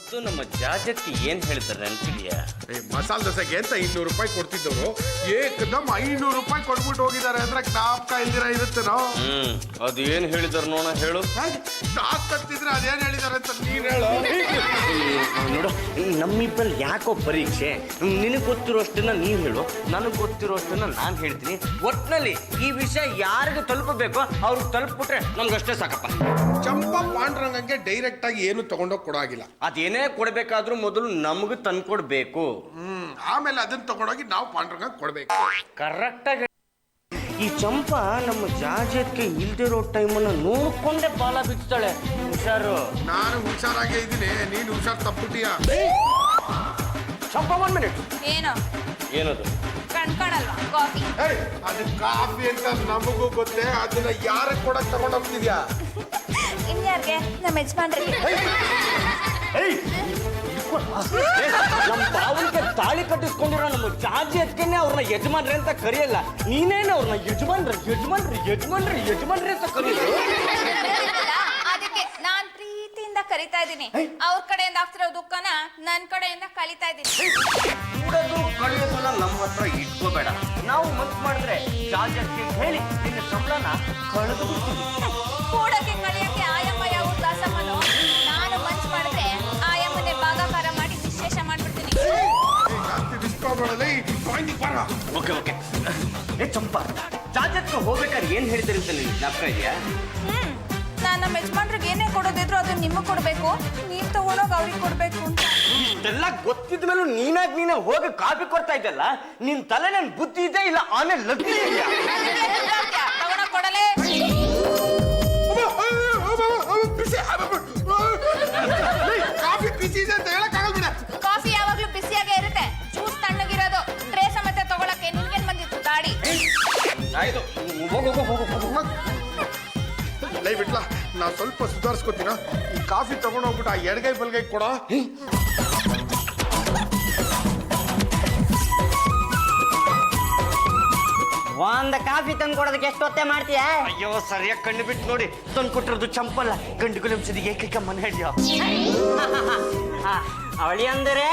ಅವತ್ತು ನಮ್ಮ ಜಾಜಕ್ಕೆ ಏನ್ ಹೇಳ್ತಾರೆ ನೆನಪಿದೆಯಾ? ಮಸಾಲೆ ದೋಸೆಗೆ ಅಂತ 200 ರೂಪಾಯಿ ಕೊಡ್ತಿದ್ದವರು ಏಕದಮ್ 500 ರೂಪಾಯಿ ಕೊಟ್ಬಿಟ್ಟು ಹೋಗಿದ್ದಾರೆ ಅಂದ್ರೆ ಜ್ಞಾಪಕ ಇಲ್ದಿರ ಇರುತ್ತೆ ನಾವು. ಅದೇನ್ ಹೇಳಿದಾರ ನೋಡ ಹೇಳು. ತಾಕತ್ತಿದ್ರೆ ಅದೇನ್ ಹೇಳಿದಾರೆ ಅಂತ ನೀನ್ ಹೇಳು. ನೋಡು, ನಮ್ಮಿಬ್ಬರಲ್ಲಿ ಯಾಕೋ ಪರೀಕ್ಷೆ. ನಿನಗೆ ಗೊತ್ತಿರೋಷ್ಟನ್ನ ನೀನ್ ಹೇಳು, ನನಗೆ ಗೊತ್ತಿರೋಷ್ಟನ್ನ ನಾನು ಹೇಳ್ತೀನಿ. ಒಟ್ನಲ್ಲಿ ಈ ವಿಷಯ ಯಾರಿಗೆ ತಲುಪಬೇಕೋ ಅವ್ರಿಗೆ ತಲುಪ್ಬಿಟ್ರೆ ನಮ್ಗಷ್ಟೇ ಸಾಕಪ್ಪ. ಚಂಪಾ ಪಾಂಡುರಂಗಂಗೆ ಡೈರೆಕ್ಟ್ ಆಗಿ ಏನು ತಗೊಂಡೋಗಿ ಕೊಡಾಗಿಲ್ಲ. ಅದೇನೇ ಕೊಡ್ಬೇಕಾದ್ರೂ ಮೊದಲು ನಮ್ಗೆ ತಂದ್ಕೊಡ್ಬೇಕು. ಆಮೇಲೆ ಅದನ್ನ ತಗೊಂಡೋಗಿ ನಾವು ಪಾಂಡುರಂಗ ಕೊಡ್ಬೇಕು. ಕರೆಕ್ಟ್ ಆಗಿ ಈ ಚಂಪಾ ನಮ್ಮ ಜಾಜಕ್ಕೆ ಇಲ್ದಿರೋ ಟೈಮನ್ನ ನೋಡ್ಕೊಂಡೆ ಬಾಲ ಬಿಡ್ತಾಳೆ. ಹುಷಾರು. ನಾನು ಹುಷಾರಾಗೇ ಇದ್ದೀನಿ, ನೀನು ಹುಷಾರ್ ತಪ್ಪುತ್ತೀಯ. ಚಂಪಾ 1 ಮಿನಿಟ್. ಏನದು? ಕಣ್ಕಾಣಲ್ವಾ? ಕಾಫಿ. ಅದು ಕಾಫಿ ಅಂತ ನಮಗೂ ಗೊತ್ತೇ, ಅದನ್ನ ಯಾರ ಕೊಡಕ್ ತಗೊಂಡೋಗ್ತಿದ್ಯಾ? ಇನ್ಯಾರ್ಗೆ? ನಮ್ಮ ಯಜಮಾನ್ರಿಗೆ. ನಮ್ಮ ಬಾವನಿಗೆ ತಾಳಿ ಕಟ್ಟಿಸ್ಕೊಂಡಿರೋ ನಮ್ಮ ಜಾಜಿ ಅದಕ್ಕೇನೆ ಅವ್ರನ್ನ ಯಜಮಾನ್ರಿ ಅಂತ ಕರೆಯಲ್ಲ. ನೀನೇನು ಅವ್ರನ್ನ ಯಜಮಾನ್ರಿ ಅಂತ ಕರೆಯೋದು? ಅದಕ್ಕೆ ನಾನ್ ಪ್ರೀತಿಯಿಂದ ಕರಿತಾ ಇದ್ದೀನಿ. ಅವ್ರ ಕಡೆಯಿಂದ ಆಗ್ತಿರೋ ದುಃಖನ ನನ್ ಕಡೆಯಿಂದ ಕಲಿತಾ ಇದ್ದೀನಿ. ಕೂಡೋದು ಕಳೆಯೋದನ್ನ ನಮ್ಮ ಹತ್ರ ಇಟ್ಕೋಬೇಡ. ನಾವು ಮನ್ಸು ಮಾಡಿದ್ರೆ ಜಾಜಿ ಅದಕ್ಕೆ ಹೇಳಿ ನಿನ್ನ ಸಂಬಳನ ಕಳೆದು ಬಿಡ್ತೀವಿ. ಕೂಡಕ್ಕೆ ಕಳಿಯಕ್ಕೆ ಆಯಮ್ಮ ಯಾವ ದಾಸಮ್ಮನು. ನಾನು ಮನ್ಸು ಮಾಡಿದ್ರೆ ಆಯಮ್ಮನೆ ಭಾಗಾಕಾರ ಮಾಡಿ ವಿಶೇಷ ಮಾಡ್ಬಿಡ್ತೀನಿ. ಓಕೆ. ಏ ಚಂಪಾ, ಜಾಜಕ್ಕೆ ಹೋಗ್ಬೇಕಾದ್ರೆ ಏನ್ ಹೇಳ್ತೀರಿ ಅಂತ ನಿನ್ ಜ್ಞಾಪಕ ಇದೆಯಾ? ನಾನು ನಮ್ಮ ಯಜಮಾನ್ರಿಗೆ ಏನೇ ಕೊಡೋದಿದ್ರು ಅದನ್ನ ನಿಮಗೆ ಕೊಡ್ಬೇಕು, ನೀವ್ ತಗೊಂಡೋಗಿ ಅವ್ರಿಗೆ ಕೊಡ್ಬೇಕು ಅಂತ. ಇದೆಲ್ಲ ಗೊತ್ತಿದ ಮೇಲೂ ನೀನೇ ಹೋಗಿ ಕಾಫಿ ಕೊಡ್ತಾ ಇದ್ದಲ್ಲ. ನಿನ್ ತಲೆ ನನ್ ಬುದ್ಧಿ ಇದೆ ಇಲ್ಲ ಆಮೇಲೆ ಲಗ್ನ ಇದೆಯಾ? ತಗೊಂಡೋಗಿ ಕೊಡಲೇ. ಕಾಫಿ ಬಿಸಿ ಇದೆ ಅಂತ ಹೇಳಕ್ಕಾಗಲ್ಲ. ಕಾಫಿ ಯಾವಾಗ್ಲೂ ಬಿಸಿಯಾಗೇ ಇರುತ್ತೆ. ಜ್ಯೂಸ್ ತಣ್ಣಗಿರೋದು. ಟ್ರೇ ಸಮೇತ ತಗೊಳಕ್ಕೆ ನಿನ್ಗೇನ್ ಬಂದಿತ್ತು ಗಾಡಿ? ಆಯ್ತು, ಹೋಗು. ಲೈ ಬಿಟ್ಲಾ, ನಾ ಸ್ವಲ್ಪ ಸುಧಾರಿಸ್ಕೊತೀನ. ಈ ಕಾಫಿ ತಗೊಂಡೋಗ್ಬಿಟ್ಟು ಆ ಎಡಗೈ ಬಲ್ಗೈ ಕೊಡ. ಒಂದ್ ಕಾಫಿ ತಂದು ಕೊಡೋದಕ್ಕೆ ಎಷ್ಟು ಹೊತ್ತೆ ಮಾಡ್ತೀಯ? ಅಯ್ಯೋ, ಸರಿಯಾಗಿ ಕಣ್ಣು ಬಿಟ್ಟು ನೋಡಿ. ತಂದು ಕೊಟ್ಟಿರೋದು ಚಂಪಲ್ಲ, ಗಂಡುಗಳು ನಿಮಿಷದ ಏಕೈಕ ಮನೆ ಹಿಡಿಯೋ. ಅವಳಿ ಅಂದರೆ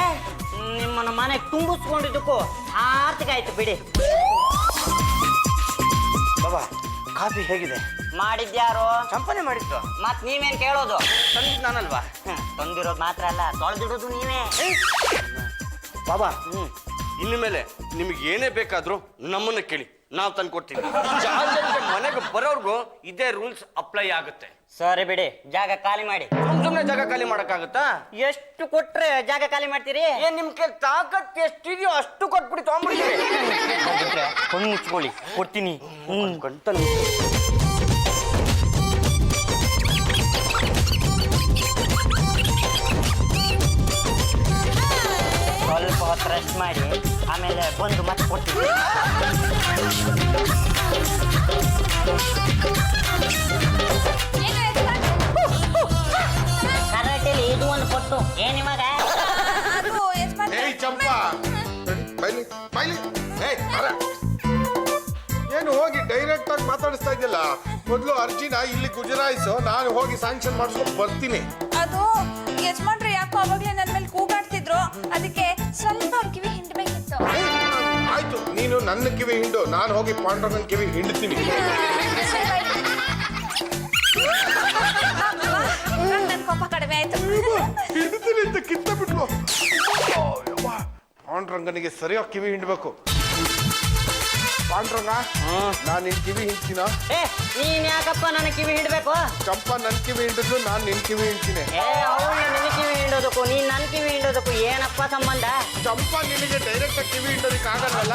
ನಿಮ್ಮನ್ನ ಮನೆಗೆ ತುಂಬಿಸ್ಕೊಂಡಿದ್ದಕ್ಕೂ ಆರ್ಥಿಕ ಆಯ್ತು ಬಿಡಿ. ಬಾಬಾ, ಕಾಫಿ ಹೇಗಿದೆ? ಮಾಡಿದ್ಯಾರು? ಚಂಪನೆ ಮಾಡಿದ್ದು. ಮತ್ ನೀವೇನ್ ಕೇಳೋದು? ತಂದಿದ್ದು ನಾನಲ್ವಾ? ತಂದಿರೋದು ಮಾತ್ರ ಅಲ್ಲ, ತೊಳೆದಿಡೋದು ನೀವೇ. ಬಾಬಾ, ಇನ್ನು ಮೇಲೆ ನಿಮ್ಗೆ ಏನೇ ಬೇಕಾದ್ರೂ ನಮ್ಮನ್ನ ಕೇಳಿ, ನಾವು ತಂದ್ಕೊಡ್ತೀವಿ. ಮನೆಗೆ ಬರೋರ್ಗು ಇದೇ ರೂಲ್ಸ್ ಅಪ್ಲೈ ಆಗುತ್ತೆ. ಸರಿ ಬಿಡಿ, ಜಾಗ ಖಾಲಿ ಮಾಡಿ. ಸುಮ್ಮನೆ ಜಾಗ ಖಾಲಿ ಮಾಡಕ್ಕಾಗತ್ತಾ? ಎಷ್ಟು ಕೊಟ್ರೆ ಜಾಗ ಖಾಲಿ ಮಾಡ್ತೀರಿ? ಏನ್ ನಿಮ್ ಕೈ ತಾಕತ್ ಎಷ್ಟಿದೆಯೋ ಅಷ್ಟು ಕೊಟ್ಬಿಡಿ, ತಗೊಂಡ್ಬಿಡ್ತೀವಿ. ಕಣ್ಣು ಮುಚ್ಕೊಳ್ಳಿ, ಕೊಡ್ತೀನಿ. ಗಂಟಲು ಸ್ವಲ್ಪ ಹೊತ್ತು ರೆಸ್ಟ್ ಮಾಡಿ ಆಮೇಲೆ ಬಂದು ಮತ್ತೆ ಕೊಡ್ತೀನಿ. ಕರಾಟೆಲಿ ಇದು ಒಂದು ಕೊಟ್ಟು ಏನ್ ನಿಮಗ? ಚಂಪಾ, ಏನು ಹೋಗಿ ಡೈರೆಕ್ಟ್ ಆಗಿ ಮಾತಾಡಿಸ್ತಾ ಇದ್ದಿಲ್ಲ? ಮೊದಲು ಅರ್ಜಿನ ಇಲ್ಲಿ ಗುಜರಾಯಿಸು, ನಾನು ಹೋಗಿ ಸ್ಯಾಂಕ್ಷನ್ ಮಾಡಿಸ್ಕೊಂಡು ಬರ್ತೀನಿ. ಅದು ಯಜಮಾನ್ರು ಯಾಕೋ ಅವಾಗ್ಲೇ ನನ್ನ ಮೇಲೆ ಕೂಗಾಡ್ತಿದ್ರು, ಅದಕ್ಕೆ ಸ್ವಲ್ಪ ಅವ್ರ ಕಿವಿ ಹಿಂಡ್ಬೇಕಿತ್ತು. ಆಯ್ತು, ನೀನು ನನ್ನ ಕಿವಿ ಹಿಂಡು, ನಾನು ಹೋಗಿ ಪಾಂಡುರಂಗನ ಕಿವಿ ಹಿಂಡ್ತೀನಿ. ನನ್ನ ಕೋಪ ಕಡಿಮೆ ಆಯ್ತು. ಹಿಂಡ್ತೀನಿ ಅಂತ ಕಿತ್ತ ಬಿಟ್ಲು. ಪಾಂಡುರಂಗನಿಗೆ ಸರಿಯಾಗಿ ಕಿವಿ ಹಿಂಡ್ಬೇಕು. ಪಾಂಡುರಂಗ, ನಾನು ನಿನ್ ಕಿವಿ ಹಿಂಡ್ತೀನ? ನೀನ್ ಯಾಕಪ್ಪ ನನ್ನ ಕಿವಿ ಹಿಡ್ಬೇಕು? ಚಂಪಾ ನನ್ ಕಿವಿ ಹಿಂಡಿದ್ರು ನಾನು ನಿನ್ ಕಿವಿ ಹಿಂಡ್ತೀನಿ. ಅವಳು ನಿನ್ನ ಕಿವಿ ಹಿಂಡೋದಕ್ಕೂ ನೀನ್ ನನ್ನ ಕಿವಿ ಹಿಂಡೋದಕ್ಕೂ ಏನಪ್ಪ ಸಂಬಂಧ? ಚಂಪಾ ನಿನಗೆ ಡೈರೆಕ್ಟ್ ಆಗಿ ಕಿವಿ ಹಿಂಡೋದಕ್ಕೆ ಆಗಲ್ಲ,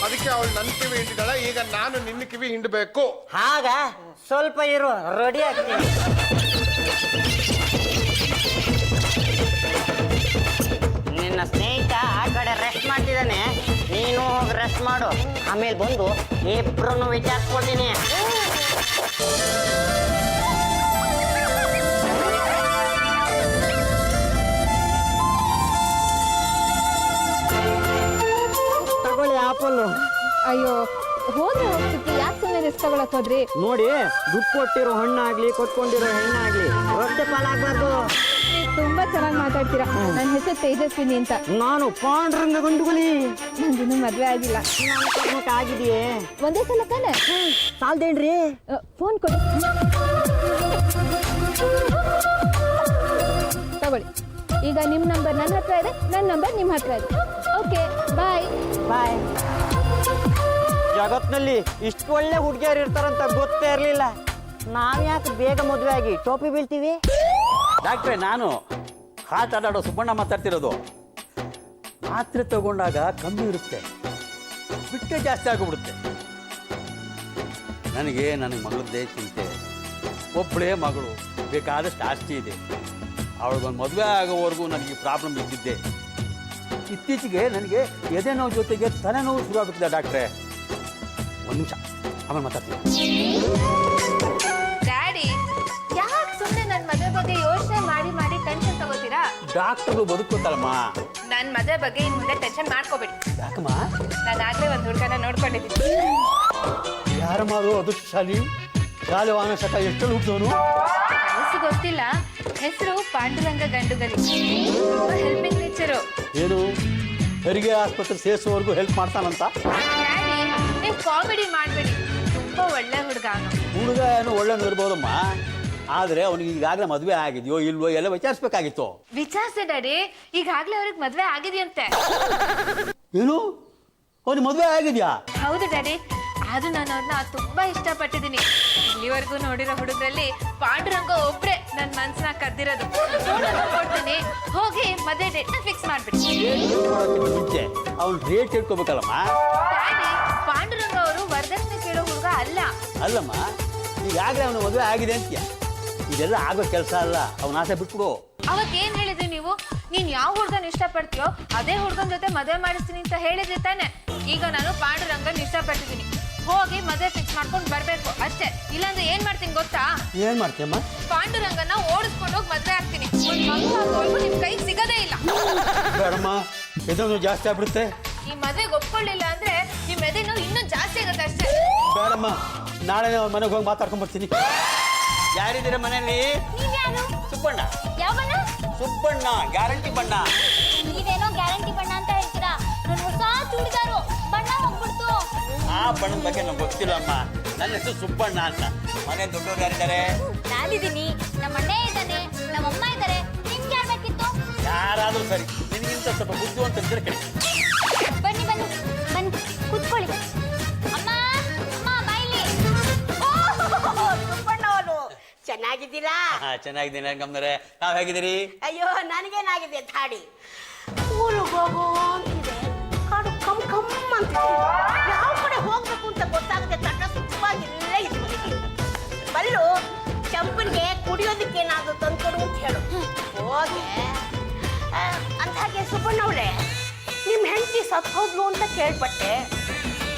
ಅದಕ್ಕೆ ಅವಳು ನನ್ನ ಕಿವಿ ಹಿಂಡಿದಾಳೆ. ಈಗ ನಾನು ನಿನ್ನ ಕಿವಿ ಹಿಂಡಬೇಕು. ಹಾಗ ಸ್ವಲ್ಪ ಇರು, ರೆಡಿ ಆಗ್ತೀನಿ. ನಿನ್ನ ಸ್ನೇಹಿತ ಆ ಕಡೆ ರೆಸ್ಟ್ ಮಾಡ್ತಿದ್ದಾನೆ, ನೀನು ಹೋಗಿ ರೆಸ್ಟ್ ಮಾಡು. ಆಮೇಲೆ ಬಂದು ಇಬ್ರು ವಿಚಾರಿಸ್ಕೊಳ್ತೀನಿ. ತಗೊಳ್ಳಿ ಆಪಲ್. ಅಯ್ಯೋ, ಹೋದ್ರೆ ಹೋಗ್ತಿತ್ತು, ಯಾಕೆ ಸುಮ್ಮನೆ ರಿಸ್ಕ್ ತಗೊಳಕ್ ಹೋದ್ರಿ? ನೋಡಿ, ದುಡ್ಡು ಕೊಟ್ಟಿರೋ ಹಣ್ಣಾಗ್ಲಿ ಕೊಟ್ಕೊಂಡಿರೋ ಹೆಣ್ಣಾಗ್ಲಿ ರೊಟ್ಟೆ ಪಾಲಾಗ್ಬಾರ್ದು. ತುಂಬಾ ಚೆನ್ನಾಗಿ ಮಾತಾಡ್ತೀರಾ. ನನ್ನ ಹೆಸರು ತೇಜಸ್ವಿನಿ ಅಂತ. ನಾನು ಪಾಂಡುರಂಗ ಗಂಡುಗಲಿ. ನಂದಿನ್ನೂ ಮದ್ವೆ ಆಗಿಲ್ಲ. ಆಗಿದೆಯೇ? ಒಂದೇ ಸಲ ತಾನೆ? ಸಾಲ್ದೇನ್ರಿ? ಫೋನ್ ಕೊಡಿ. ತಗೊಳ್ಳಿ. ಈಗ ನಿಮ್ಮ ನಂಬರ್ ನನ್ನ ಹತ್ರ ಇದೆ, ನನ್ನ ನಂಬರ್ ನಿಮ್ಮ ಹತ್ರ ಇದೆ. Okay bye. ಬಾಯ್. ಜಗತ್ನಲ್ಲಿ ಇಷ್ಟು ಒಳ್ಳೆ ಹುಡುಗಿಯರು ಇರ್ತಾರಂತ ಗೊತ್ತೇ ಇರಲಿಲ್ಲ. ನಾವು ಯಾಕೆ ಬೇಗ ಮದುವೆ ಆಗಿ ಟೋಪಿ ಬೀಳ್ತೀವಿ? ಡಾಕ್ಟ್ರೆ, ನಾನು ಹಾಟ್ ಆಡಾಡೋ ಸುಬ್ಬಣ್ಣ ಮಾತಾಡ್ತಿರೋದು. ಮಾತ್ರೆ ತಗೊಂಡಾಗ ಕಮ್ಮಿ ಇರುತ್ತೆ, ಬಿಟ್ಟೆ ಜಾಸ್ತಿ ಆಗಿಬಿಡುತ್ತೆ. ನನಗೆ ಮಗಳದ್ದೇ ಚಿಂತೆ. ಒಬ್ಬಳೇ ಮಗಳು, ಬೇಕಾದಷ್ಟು ಆಸ್ತಿ ಇದೆ. ಅವಳಿಗೊಂದು ಮದುವೆ ಆಗೋವರೆಗೂ ನನಗೆ ಪ್ರಾಬ್ಲಮ್ ಇದ್ದಿದ್ದೆ. ಇತ್ತೀಚೆಗೆ ನನಗೆ ಎದೆ ನೋವು ಜೊತೆಗೆ ತಲೆನೋವು ಶುರು ಆಗುತ್ತಿದೆ ಡಾಕ್ಟ್ರೆ. ಒಂದು ನಿಮಿಷ, ಆಮೇಲೆ ಮಾತಾಡ್ತೀನಿ. ಡ್ಯಾಡಿ, ಯಾಕೆ ಸುಮ್ಮನೆ ನನ್ನ ಮದುವೆ ಬಗ್ಗೆ ಯೋಚನೆ ಮಾಡಿ ಮಾಡಿ ಟೆನ್ಷನ್ ತಗೋತೀರಾ? ಡಾಕ್ಟರ್ಗಳು ಬದುಕೋತಲ್ಲಮ್ಮ. ನನ್ನ ಮದುವೆ ಬಗ್ಗೆ ಇನ್ನು ಮುಂದೆ ಟೆನ್ಷನ್ ಮಾಡ್ಕೋಬೇಡಿ. ಯಾಕಮ್ಮ? ನಾನು ಆಗ್ಲೇ ಒಂದು ಹುಡುಗನ ನೋಡ್ಕೊಂಡಿದ್ದೀನಿ. ಯಾರ ಮಾಡು ಅದೃಷ್ಟಶಾಲಿ? ಶಾಲೆ ವಾನಶಕ ಎಷ್ಟು ಹುಟ್ಟಿದವನು? ವಯಸ್ಸು ಗೊತ್ತಿಲ್ಲ, ಹೆಸರು ಪಾಂಡುರಂಗ ಗಂಡುಗಲಿ. ತುಂಬಾ ಹೆಲ್ಪಿಂಗ್ ನೇಚರು. ಏನು ಹೆರಿಗೆ ಆಸ್ಪತ್ರೆ ಸೇರಿಸುವವರೆಗೂ ಹೆಲ್ಪ್ ಮಾಡ್ತಾನಂತ? ಡ್ಯಾಡಿ, ನೀವು ಕಾಮಿಡಿ ಮಾಡಬೇಡಿ. ತುಂಬಾ ಒಳ್ಳೆ ಹುಡುಗ ಅವನು. ಹುಡುಗ ಏನು ಒಳ್ಳೆಯವ್ನು ಇರ್ಬೋದಮ್ಮ, ಆದರೆ ಅವನಿಗೆ ಈಗಾಗಲೇ ಮದುವೆ ಆಗಿದೆಯೋ ಇಲ್ವೋ ಎಲ್ಲ ವಿಚಾರಿಸ್ಬೇಕಾಗಿತ್ತು. ವಿಚಾರಿಸಿ ಡ್ಯಾಡಿ, ಈಗಾಗಲೇ ಅವ್ರಿಗೆ ಮದುವೆ ಆಗಿದೆಯಂತೆ. ಏನು ಅವನಿಗೆ ಮದುವೆ ಆಗಿದೆಯಾ? ಹೌದು ಡ್ಯಾಡಿ, ಆದ್ರೂ ನಾನು ಅವ್ರನ್ನ ತುಂಬಾ ಇಷ್ಟಪಟ್ಟಿದ್ದೀನಿ. ಇಲ್ಲಿವರೆಗೂ ನೋಡಿರೋ ಹುಡುಗರಲ್ಲಿ ಪಾಂಡುರಂಗ ಒಬ್ರೆ ನನ್ನ ಮನ್ಸನ್ನ ಕದ್ದಿರೋದು. ಕೊಡ್ತೀನಿ, ಹೋಗಿ ಮದುವೆ ಡೇಟ್ನ ಫಿಕ್ಸ್ ಮಾಡ್ಬಿಡಿ. ಮುಂಚೆ ಅವ್ನು ರೇಟ್ ಇಟ್ಕೋಬೇಕಲ್ಲಮ್ಮ. ಡ್ಯಾಡಿ, ಪಾಂಡುರಂಗ ಅವರು ವರದಕ್ಷಿಣೆ ಕೇಳೋ ಹುಡುಗ ಅಲ್ಲ. ಅಲ್ಲಮ್ಮ, ಈಗಾಗಲೇ ಅವನು ಮದುವೆ ಆಗಿದೆ ಅಂತೀಯ. ಇದೆಲ್ಲ ಆಗೋ ಕೆಲಸ ಅಲ್ಲ, ಅವನ ಆಸೆ ಬಿಟ್ಬಿಡು. ಅವಾಗ ಏನ್ ಹೇಳಿದ್ರಿ ನೀವು? ನೀನ್ ಯಾವ ಹುಡುಗನ ಇಷ್ಟಪಡ್ತೀಯೋ ಅದೇ ಹುಡುಗನ ಜೊತೆ ಮದುವೆ ಮಾಡಿಸ್ತೀನಿ ಅಂತ ಹೇಳಿದ್ರಿ ತಾನೆ. ಈಗ ನಾನು ಪಾಂಡುರಂಗನ್ ಇಷ್ಟಪಟ್ಟಿದ್ದೀನಿ. ಹೋಗಿ ಮದುವೆ ಫಿಕ್ಸ್ ಮಾಡ್ಕೊಂಡು ಬರ್ಬೇಕು ಅಷ್ಟೇ. ಇಲ್ಲಾಂದ್ರೆ ಏನ್ ಮಾಡ್ತೀನಿ ಗೊತ್ತಾ? ಏನ್ ಮಾಡ್ತೀಯಮ್ಮ? ಪಾಂಡುರಂಗನ ಓಡಿಸ್ಕೊಂಡು ಹೋಗಿ ಮದುವೆ ಆಗ್ತೀನಿ. ನಿಮ್ ಕೈ ಸಿಗದೇ ಇಲ್ಲ. ಬೇಡಮ್ಮ, ಇದೊಂದು ಜಾಸ್ತಿ ಆಗ್ಬಿಡುತ್ತೆ. ಈ ಮದುವೆಗೆ ಒಪ್ಕೊಳ್ಳಿಲ್ಲ ಅಂದ್ರೆ ನಿಮ್ ಎದೆನೋ ಇನ್ನೂ ಜಾಸ್ತಿ ಆಗುತ್ತೆ ಅಷ್ಟೇ. ಬೇಡಮ್ಮ, ನಾಳೆ ಮನೆಗೆ ಹೋಗಿ ಮಾತಾಡ್ಕೊಂಡ್ ಬರ್ತೀನಿ. ಯಾರಿದ್ದೀರ ಮನೆಯಲ್ಲಿ? ನೀವ್ಯಾರು? ಸುಬ್ಬಣ್ಣ. ಯಾವ ಬಣ್ಣ? ಸುಬ್ಬಣ್ಣ, ಗ್ಯಾರಂಟಿ ಬಣ್ಣ. ನೀವೇನೋ ಗ್ಯಾರಂಟಿ ಬಣ್ಣ ಅಂತ ಹೇಳ್ತೀರಾ. ನನ್ನ ಹೊಸ ಚೂಡಿದಾರು ಬಣ್ಣ ಹೋಗ್ಬಿಡ್ತು. ಆ ಬಣ್ಣದ ಬಗ್ಗೆ ನಮ್ಗೆ ಗೊತ್ತಿಲ್ಲಮ್ಮ. ನನ್ನ ಹೆಸರು ಸುಬ್ಬಣ್ಣ ಅಂತ. ಮನೆ ದೊಡ್ಡವ್ರು ಯಾರಿದ್ದಾರೆ? ನಾನಿದ್ದೀನಿ, ನಮ್ಮ ಅಣ್ಣ ಇದ್ದಾನೆ, ನಮ್ಮಮ್ಮ ಇದ್ದಾರೆ. ನಿಮ್ಗೆ ಯಾರು ಬೇಕಿತ್ತು? ಯಾರಾದ್ರೂ ಸರಿ, ನಿನಗಿಂತ ಸ್ವಲ್ಪ ಬುದ್ಧಿವಂತ ಇದ್ರೆ ಕಡೆ. ಬನ್ನಿ ಬನ್ನಿ ಬನ್ನಿ ಕೂತ್ಕೊಳ್ಳಿ. ಅಮ್ಮ ಅಮ್ಮ ಬಾಯಿಲಿ. ಸುಬ್ಬಣ್ಣವನು ಚೆನ್ನಾಗಿದ್ದೀರಾ? ಚೆನ್ನಾಗಿದ್ದೀನಿ ಗಮ್ನರೆ. ತಾವ್ ಹೇಗಿದ್ದೀರಿ? ಅಯ್ಯೋ, ನನಗೇನಾಗಿದೆ ಧಾಡಿ. ಊರಿಗೆ ಹೋಗೋ ಅಂತಿದೆ, ಕಾಡು ಕಮ್ ಕಮ್ ಅಂತಿದೆ. ಯಾವ ಕಡೆ ಹೋಗ್ಬೇಕು ಅಂತ ಗೊತ್ತಾಗದೆ ತಟ್ಟ ಸುತ್ತವಾಗಿಲ್ಲೇ ಇದ್ಬಿಟ್ಟಿದೆ. ಬಲ್ಲು ಚಂಪನ್ಗೆ ಕುಡಿಯೋದಕ್ಕೆ ಏನಾದ್ರು ತಂದ್ಕೊಡು ಅಂತ ಹೇಳು. ಹೋಗೆ ಅಂದಾಗೆ ಸುಬ್ಬಣ್ಣವ್ರೆ, ನಿಮ್ಮ ಹೆಂಡತಿ ಸತ್ ಹೋದ್ಲು ಅಂತ ಕೇಳ್ಪಟ್ಟೆ.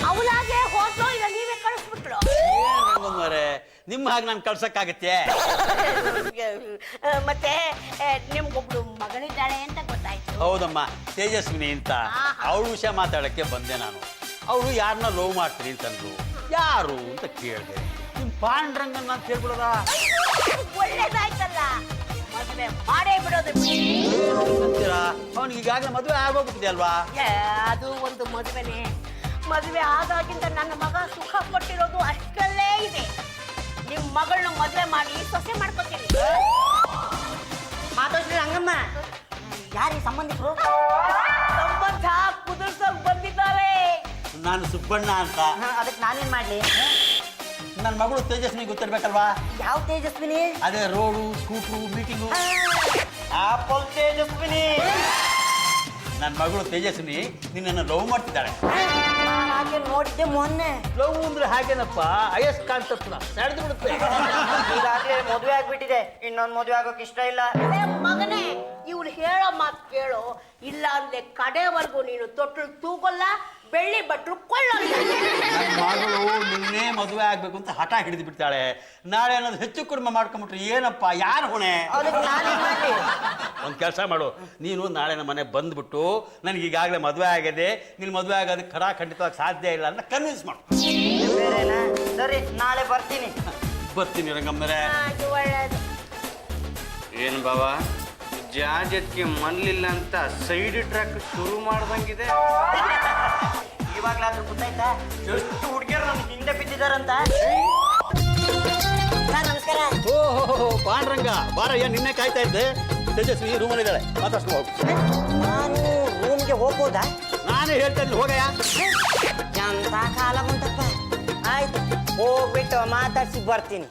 ಅವಳಾಗೆ ಹೋದ್ಲು ಇಲ್ಲ ನೀವೇ ಕಳಿಸ್ಬಿಟ್ಲು? ಗಮ್ನರೆ, ನಿಮ್ಮ ಹಾಗೆ ನಾನು ಕಳ್ಸಕ್ಕಾಗತ್ತೆ? ಮತ್ತೆ ನಿಮ್ಗೊಬ್ಳು ಮಗಳಿದ್ದಾಳೆ ಅಂತ ಗೊತ್ತಾಯ್ತು. ಹೌದಮ್ಮ, ತೇಜಸ್ವಿನಿ ಅಂತ. ಅವಳ ವಿಷಯ ಮಾತಾಡಕ್ಕೆ ಬಂದೆ ನಾನು. ಅವಳು ಯಾರನ್ನ ಲವ್ ಮಾಡ್ತೀನಿ ಅಂತಂದ್ರು. ಯಾರು ಅಂತ ಕೇಳಿದೆ. ನಿಮ್ ಪಾಂಡ್ರಂಗನ್ನ ಅಂತ ಹೇಳ್ಬಿಡೋದ? ಒಳ್ಳೇದಾಯ್ತಲ್ಲ, ಮದುವೆ ಮಾಡೇ ಬಿಡೋದು. ಅಂತೀರಾ? ಅವನಿಗೆ ಈಗಾಗಲೇ ಮದುವೆ ಆಗೋಗ್ಬಿಟ್ಟಿದೆ ಅಲ್ವಾ? ಅದು ಒಂದು ಮದುವೆನೇ. ಮದುವೆ ಆದಾಗಿಂದ ನನ್ನ ಮಗ ಸುಖ ಪಟ್ಟಿರೋದು ಅಷ್ಟರಲ್ಲೇ ಇದೆ. ನಿಮ್ಮ ಮಗಳನ್ನ ಮದುವೆ ಮಾಡಿ ಸೊಸೆ ಮಾಡ್ಕೊತೀನಿ. ಮಾತಾಡ್ರಿ ರಂಗಮ್ಮ. ಯಾರೀ ಸಂಬಂಧಿಕರು? ಸಂಬಂಧ ಕುದುರ್ಸೋಕ್ ಬಂದಿದ್ದಾರೆ. ನಾನು ಸುಬ್ಬಣ್ಣ ಅಂತ. ಅದಕ್ಕೆ ನಾನೇನ್ ಮಾಡ್ಲಿ? ನನ್ನ ಮಗಳು ತೇಜಸ್ವಿನಿ ಗೊತ್ತಿರ್ಬೇಕಲ್ವಾ? ಯಾವ ತೇಜಸ್ವಿನಿ? ಅದೇ road, scooter, meeting. Apple Tejaswini. ನನ್ನ ಮಗಳು ತೇಜಸ್ವಿನಿ ನಿನ್ನನ್ನು ಲವ್ ಮಾಡ್ತಿದ್ದಾಳೆ. ಹಾಗೆ ನೋಡಿದ್ದೆ ಮೊನ್ನೆ. ಲವ್ ಅಂದ್ರೆ ಹಾಗೇನಪ್ಪ, ಅಯಸ್ಕಾಂತತ್ವ ನಡೆದು ಬಿಡುತ್ತೆ. ಈಗಾಗಲೇ ಮದುವೆ ಆಗ್ಬಿಟ್ಟಿದೆ, ಇನ್ನೊಂದು ಮದುವೆ ಆಗೋಕೆ ಇಷ್ಟ ಇಲ್ಲ. ಮಗನೇ, ಇವ್ರು ಹೇಳೋ ಮಾತು ಕೇಳು. ಇಲ್ಲ ಅಂದ್ರೆ ಕಡೆವರೆಗೂ ನೀನು ತೊಟ್ಟಲು ತೂಗಲ್ಲ, ಬೆಳ್ಳಿ ಬಟ್ಲು ಕೊಳ್ಳಲ್ಲ. ನನ್ನ ಮಗಳು ನಿನ್ನೆ ಮದುವೆ ಆಗ್ಬೇಕು ಅಂತ ಹಠ ಹಿಡಿದು ಬಿಡ್ತಾಳೆ. ನಾಳೆ ಅನ್ನೋದು ಹೆಚ್ಚು ಕುರ್ಮ ಮಾಡ್ಕೊಂಡ್ಬಿಟ್ರೆ ಏನಪ್ಪ, ಯಾರು ಹೊಣೆ? ಅದಕ್ಕೆ ನಾನೇನ್ ಮಾಡ್ಲಿ? ಒಂದು ಕೆಲಸ ಮಾಡು, ನೀನು ನಾಳೆ ನಮ್ಮ ಮನೆ ಬಂದ್ಬಿಟ್ಟು ನನಗೆ ಈಗಾಗಲೇ ಮದುವೆ ಆಗಿದೆ, ನೀನು ಮದುವೆ ಆಗೋದಕ್ಕೆ ಖಂಡಿತವಾಗಿ ಸಾಧ್ಯ ಇಲ್ಲ ಅಂತ ಕನ್ವಿನ್ಸ್ ಮಾಡು. ಬೇರೆನಾ? ಸರಿ, ನಾಳೆ ಬರ್ತೀನಿ. ಬರ್ತೀನಿ ರಂಗಮ್ಮರೆ. ಒಳ್ಳೇದು. ಏನು ಬಾವಾ, ಜಾಜತ್ಗೆ ಮನ್ಲಿಲ್ಲ ಅಂತ ಸೈಡ್ ಟ್ರ್ಯಾಕ್ ಶುರು ಮಾಡ್ದಂಗಿದೆ. ಇವಾಗ್ಲಾದ್ರೂ ಗೊತ್ತಾಯ್ತಾ ಎಷ್ಟು ಹುಡುಗಿಯರು ನಮ್ ಹಿಂದೆ ಬಿದ್ದಿದಾರಂತ. ಸರ್ ನಮಸ್ಕಾರ. ಓಹೋ ಪಾಂಡ್ರಂಗ ಬಾರಯ್ಯ, ನಿನ್ನೆ ಕಾಯ್ತಾ ಇದ್ದೆ. ತೇಜಸ್ವಿ ರೂಮಲ್ಲಿದ್ದಾಳೆ, ಮಾತಾಡ್ಸ್ಕೊಂಡು ಹೋಗು. ನಾನು ರೂಮ್ಗೆ ಹೋಗ್ಬೋದಾ? ನಾನೇ ಹೇಳ್ತಾ ಇದ್ದೆ ಹೋಗಯ್ಯ. ಎಂತ ಕಾಲ ಬಂತಪ್ಪ. ಆಯ್ತು, ಹೋಗ್ಬಿಟ್ಟು ಮಾತಾಡ್ಸಿ ಬರ್ತೀನಿ.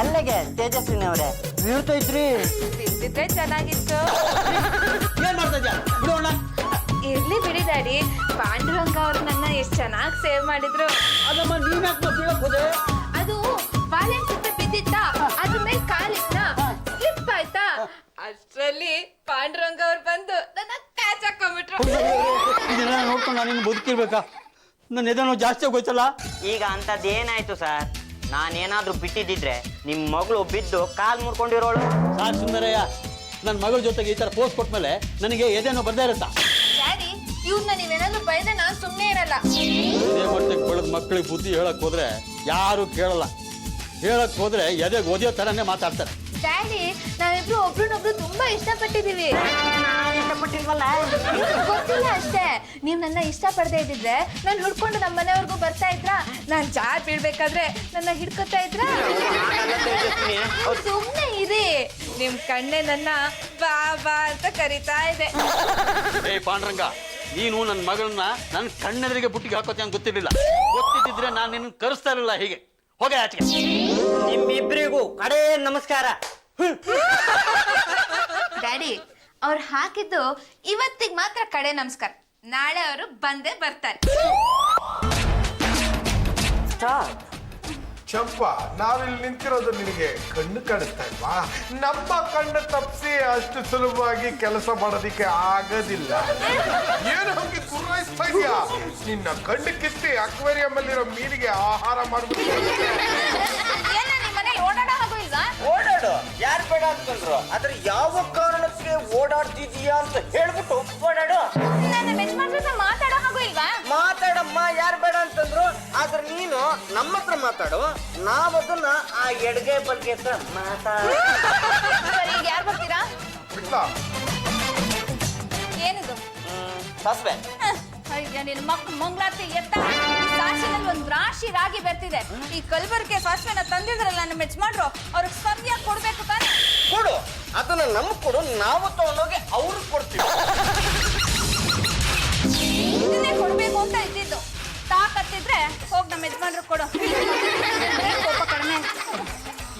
ಎಲ್ಲಿಗೆ ತೇಜಸ್ವಿನವ್ರೆ ಬೀಳ್ತಾ ಇದ್ರಿ? ತಿಂದಿದ್ರೆ ಚೆನ್ನಾಗಿತ್ತು. ಏನ್ ಮಾಡ್ತಾ ಇದ್ಯಾ? ಬಿಡೋಣ. ಇರ್ಲಿ ಬಿಡಿ ಡ್ಯಾಡಿ, ಪಾಂಡುರಂಗ ಅವ್ರು ನನ್ನ ಎಷ್ಟು ಚೆನ್ನಾಗಿ ಸೇವ್ ಮಾಡಿದ್ರು. ಅದಮ್ಮ ನೀನ್ ಯಾಕೆ ಬೀಳಕ್ ಹೋದೆ? ಅದು ಬಾಲೆನ್ ಸುತ್ತ ಬಿದ್ದಿತ್ತ, ಅದ್ರ ಮೇಲೆ ಕಾಲಿಟ್ನ ಸ್ಲಿಪ್ ಆಯ್ತಾ, ಅಷ್ಟ್ರಲ್ಲಿ ಪಾಂಡುರಂಗ ಅವ್ರು ಬಂದು ನನ್ನ ಕ್ಯಾಚ್ ಹಾಕೊಂಡ್ಬಿಟ್ರು. ಇದನ್ನ ನೋಡ್ಕೊಂಡು ನಾನು ಇನ್ನು ಬದುಕಿರ್ಬೇಕಾ? ನನ್ನ ಎದೆನೋ ಜಾಸ್ತಿ ಹೋಯ್ತಲ್ಲ. ಈಗ ಅಂತದ್ದೇನಾಯ್ತು ಸರ್? ನಾನೇನಾದ್ರೂ ಬಿಟ್ಟಿದ್ದಿದ್ರೆ ನಿಮ್ ಮಗಳು ಬಿದ್ದು ಕಾಲ್ ಮುರ್ಕೊಂಡಿರೋಳು. ಸಾಕು ಸುಂದರಯ್ಯ, ನನ್ನ ಮಗಳ ಜೊತೆಗೆ ಈ ತರ ಪೋಸ್ಟ್ ಕೊಟ್ಮೇಲೆ ನನಗೆ ಎದೆನೋ ಬರ್ದೇ ಇರುತ್ತಾ? ಡ್ಯಾಡಿ, ಇವ್ನ ನೀವೇನಾದ್ರು ಬೈದ್ರೆ ನಾನು ಸುಮ್ಮನೆ ಇರಲ್ಲ. ಇದೇ ಮಟ್ಟಿಗೆ ಬೆಳೆದ ಮಕ್ಕಳಿಗೆ ಬುದ್ಧಿ ಹೇಳಕ್ ಹೋದ್ರೆ ಯಾರು ಕೇಳಲ್ಲ. ಹೇಳಕ್ ಹೋದ್ರೆ ಎದೆಗೆ ಓದಿಯೋ ತರನೇ ಮಾತಾಡ್ತಾರೆ. ಡ್ಯಾಡಿ, ನಾವಿಬ್ರು ಒಬ್ರನ್ನೊಬ್ರು ತುಂಬಾ ಇಷ್ಟಪಟ್ಟಿದೀವಿ. ಇಷ್ಟಪಟ್ಟಿಲ್ವಲ್ಲ? ಗೊತ್ತಿಲ್ಲ ಅಷ್ಟೇ. ನೀವ್ ನನ್ನ ಇಷ್ಟ ಪಡದೆ ಇದ್ದಿದ್ರೆ ನಾನು ಹುಡ್ಕೊಂಡು ನಮ್ಮ ಮನೆಯವ್ರಿಗೂ ಬರ್ತಾ ಇದ್ರ, ನಾನ್ ಜಾರ್ ಬೀಳ್ಬೇಕಾದ್ರೆ ನನ್ನ ಹಿಡ್ಕೊತಾ ಇದ್ರ. ಸುಮ್ನೆ ಇರಿ, ನಿಮ್ ಕಣ್ಣೆ ನನ್ನ ಬಾ ಬಾ ಅಂತ ಕರಿತಾ ಇದೆ. ಏ ಪಾಂಡ್ರಂಗ, ನೀನು ನನ್ನ ಮಗಳನ್ನ ನನ್ನ ಕಣ್ಣೆದರಿಗೆ ಬುಟ್ಟಿಗೆ ಹಾಕೋತಿ ಅಂತ ಗೊತ್ತಿರಲಿಲ್ಲ. ಗೊತ್ತಿದ್ದಿದ್ರೆ ನಾನು ನಿನ್ನ ಕರೆಸ್ತಾ ಇರಲಿಲ್ಲ. ಹೀಗೆ ಹೋಗ ಆಚೆಗೆ. ನಿಮ್ಮಿಬ್ರಿಗೂ ಕಡೆ ನಮಸ್ಕಾರ. ಡ್ಯಾಡಿ, ಅವ್ರು ಹಾಕಿದ್ದು ಇವತ್ತಿಗೆ ಮಾತ್ರ ಕಡೆ ನಮಸ್ಕಾರ. ನಾಳೆ ಅವರು ಬಂದೇ ಬರ್ತಾರೆ. ಚಂಪಾ, ನಾವಿಲ್ಲಿ ನಿಂತಿರೋದು ನಿನಗೆ ಕಣ್ಣು ಕಾಣಿಸ್ತಾ ಇಲ್ವಾ? ನಮ್ಮ ಕಣ್ಣು ತಪ್ಪಿಸಿ ಅಷ್ಟು ಸುಲಭವಾಗಿ ಕೆಲಸ ಮಾಡೋದಿಕ್ಕೆ ಆಗೋದಿಲ್ಲ. ಏನು ಹಂಗೆ ಗುರಾಯಿಸ್ತಾ ಇದೆಯಾ? ನಿನ್ನ ಕಣ್ಣು ಕಿತ್ತಿ ಅಕ್ವೇರಿಯಂ ಅಲ್ಲಿರೋ ಮೀನಿಗೆ ಆಹಾರ ಮಾಡ್ಬಿಟ್ಟು ಏನ ನಿಮ್ ಮನೇಲಿ ಓಡಾಡೋ ಹಾಗೂ ಇಲ್ವಾ? ಓಡಾಡು, ಯಾರು ಬೇಡ ಅಂತಂದ್ರು, ಆದ್ರೆ ಯಾವ ಕಾರಣಕ್ಕೆ ಓಡಾಡ್ತಿದೀಯಾ ಅಂತ ಹೇಳ್ಬಿಟ್ಟು ಓಡಾಡು. ನನ್ನ ಯಜಮಾನ್ರ ಜೊತೆ ಮಾತಾಡೋ ಹಾಗೂ ಇಲ್ವಾ? ಮಾತಾಡಮ್ಮ, ಯಾರು ಬೇಡ ಅಂತಂದ್ರು, ಆದ್ರೆ ನೀನು ನಮ್ಮ ಹತ್ರ ಮಾತಾಡು, ನಾವದನ್ನ ಆ ಎಡಗೆ ಬಲ್ಗೆ ಹತ್ರ ಮಾತಾಡ. ಈಗ ಯಾರು ಬರ್ತೀರಾ? ಬಿಟ್ಲಾ? ಏನಿದು? ಸಾಸ್ವೆ. ಅಯ್ಯ, ನಿನ್ನ ಮಂಗಳಾರತಿ ಎತ್ತ. ಸಾಸಿನಲ್ಲಿ ಒಂದು ರಾಶಿ ರಾಗಿ ಬರ್ತಿದೆ. ಈ ಕಲಬೆರಕೆ ಸಾಸಿವೆನ ತಂದಿದ್ರಲ್ಲ ನಮ್ಮ ಯಜಮಾನ್ರು, ಅವ್ರಿಗೆ ಸರಿಯಾಗಿ ಕೊಡ್ಬೇಕು ತಾನೆ? ಕೊಡು, ಅದನ್ನ ನಮ್ಗೆ ಕೊಡು, ನಾವು ತಗೊಂಡೋಗಿ ಅವ್ರಿಗೆ ಕೊಡ್ತೀವಿ. ಇದನ್ನೇ ಕೊಡ್ಬೇಕು ಅಂತ ಇದ್ದಿದ್ದು. ತಾಕತ್ತಿದ್ರೆ ಹೋಗಿ ನಮ್ಮ ಯಜಮಾನ್ರು ಕೊಡು. ಕೋಪ ಕಡಿಮೆ.